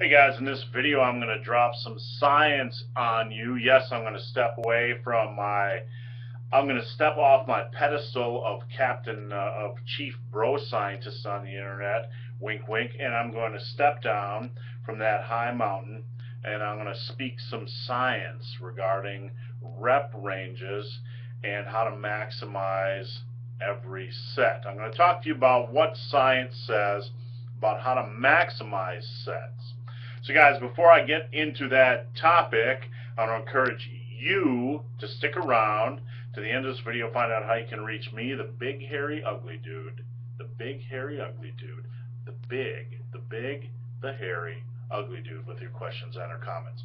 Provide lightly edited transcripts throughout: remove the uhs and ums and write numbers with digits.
Hey guys, in this video I'm going to drop some science on you. Yes, I'm going to step away from I'm going to step off my pedestal of of chief bro scientist on the internet, wink wink, and I'm going to step down from that high mountain and I'm going to speak some science regarding rep ranges and how to maximize every set. I'm going to talk to you about what science says about how to maximize sets. So guys, before I get into that topic, I want to encourage you to stick around to the end of this video, find out how you can reach me, the big, hairy, ugly dude. The big, hairy, ugly dude. The hairy, ugly dude with your questions and or comments.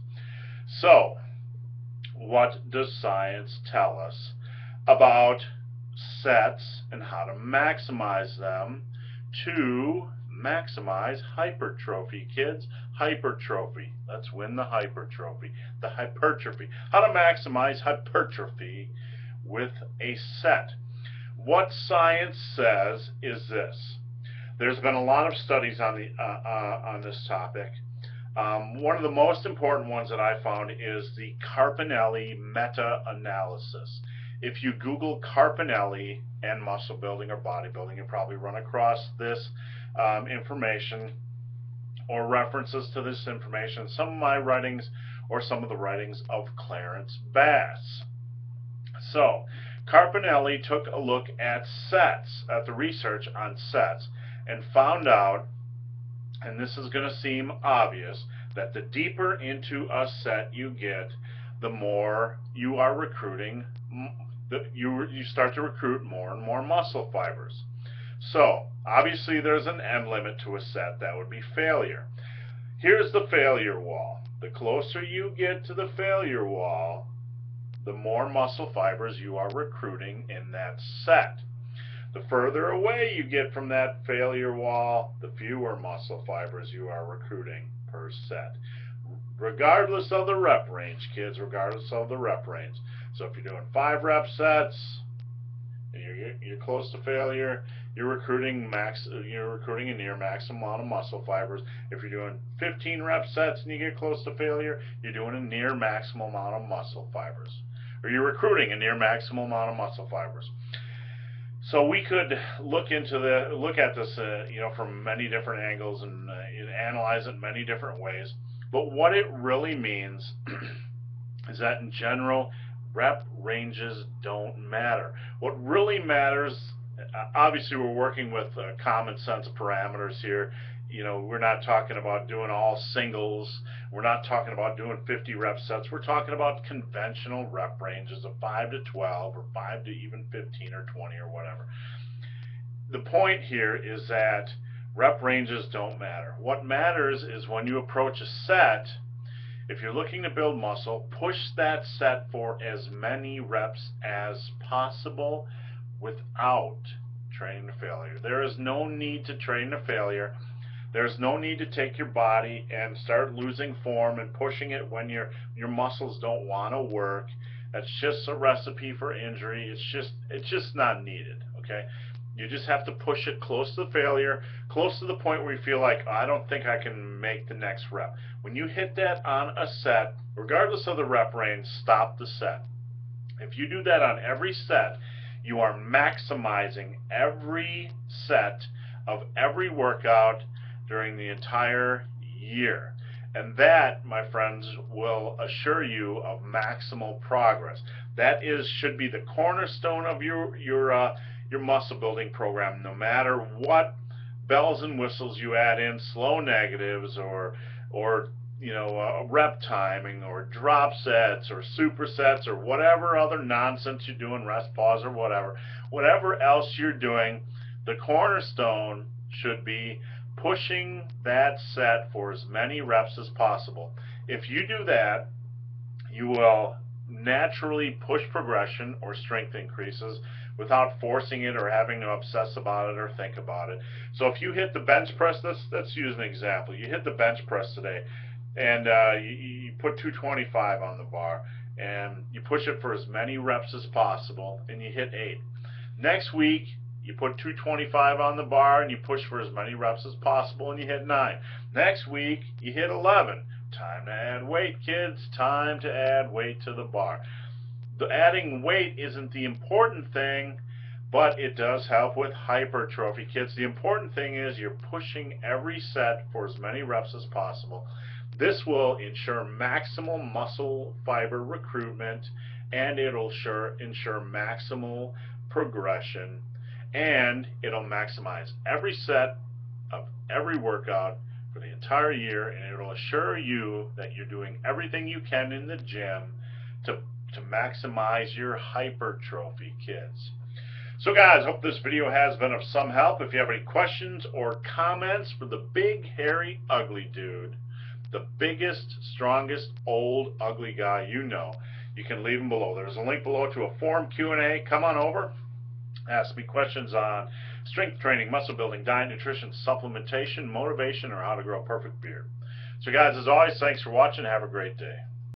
So, what does science tell us about sets and how to maximize them to maximize hypertrophy, kids? Hypertrophy. Let's win the hypertrophy. The hypertrophy. How to maximize hypertrophy with a set. What science says is this. There's been a lot of studies on this topic. One of the most important ones that I found is the Carpinelli meta-analysis. If you Google Carpinelli and muscle building or bodybuilding, you'll probably run across this information or references to this information, some of my writings or some of the writings of Clarence Bass. So, Carpinelli took a look at sets, at the research on sets, and found out, and this is going to seem obvious, that the deeper into a set you get, the more you are recruiting, you start to recruit more and more muscle fibers. So, obviously there's an end limit to a set. That would be failure. Here's the failure wall. The closer you get to the failure wall, the more muscle fibers you are recruiting in that set. The further away you get from that failure wall, the fewer muscle fibers you are recruiting per set. Regardless of the rep range, kids, regardless of the rep range. So if you're doing 5 rep sets and you're close to failure, you're recruiting a near maximum amount of muscle fibers. If you're doing 15 rep sets and you get close to failure, you're doing a near maximum amount of muscle fibers. Or you're recruiting a near maximum amount of muscle fibers. So we could look at this, from many different angles and analyze it many different ways. But what it really means is that in general, rep ranges don't matter. What really matters, obviously, we're working with common sense parameters here. We're not talking about doing all singles. We're not talking about doing 50 rep sets. We're talking about conventional rep ranges of 5 to 12 or 5 to even 15 or 20 or whatever. The point here is that rep ranges don't matter. What matters is when you approach a set, if you're looking to build muscle, push that set for as many reps as possible without training to failure. There is no need to train to failure. There's no need to take your body and start losing form and pushing it when your muscles don't want to work. That's just a recipe for injury. It's just not needed, okay? You just have to push it close to the failure, close to the point where you feel like, oh, I don't think I can make the next rep. When you hit that on a set, regardless of the rep range, stop the set. If you do that on every set, you are maximizing every set of every workout during the entire year. And that, my friends, will assure you of maximal progress. That should be the cornerstone of your muscle building program, no matter what bells and whistles you add in, slow negatives or rep timing or drop sets or supersets or whatever other nonsense you're doing, rest pause or whatever else you're doing. The cornerstone should be pushing that set for as many reps as possible. If you do that, you will naturally push progression or strength increases without forcing it or having to obsess about it or think about it. So if you hit the bench press, let's use an example. You hit the bench press today and you put 225 on the bar and you push it for as many reps as possible and you hit 8. Next week you put 225 on the bar and you push for as many reps as possible and you hit 9. Next week, you hit 11. Time to add weight, kids. Time to add weight to the bar. The adding weight isn't the important thing, but it does help with hypertrophy, kids. The important thing is you're pushing every set for as many reps as possible. This will ensure maximal muscle fiber recruitment, and it'll ensure maximal progression, and it'll maximize every set of every workout for the entire year, and it'll assure you that you're doing everything you can in the gym to maximize your hypertrophy, kids. So guys, hope this video has been of some help. If you have any questions or comments for the big, hairy, ugly dude, the biggest, strongest, old, ugly guy you know, you can leave them below. There's a link below to a form Q&A. Come on over. Ask me questions on strength training, muscle building, diet, nutrition, supplementation, motivation, or how to grow a perfect beard. So guys, as always, thanks for watching. Have a great day.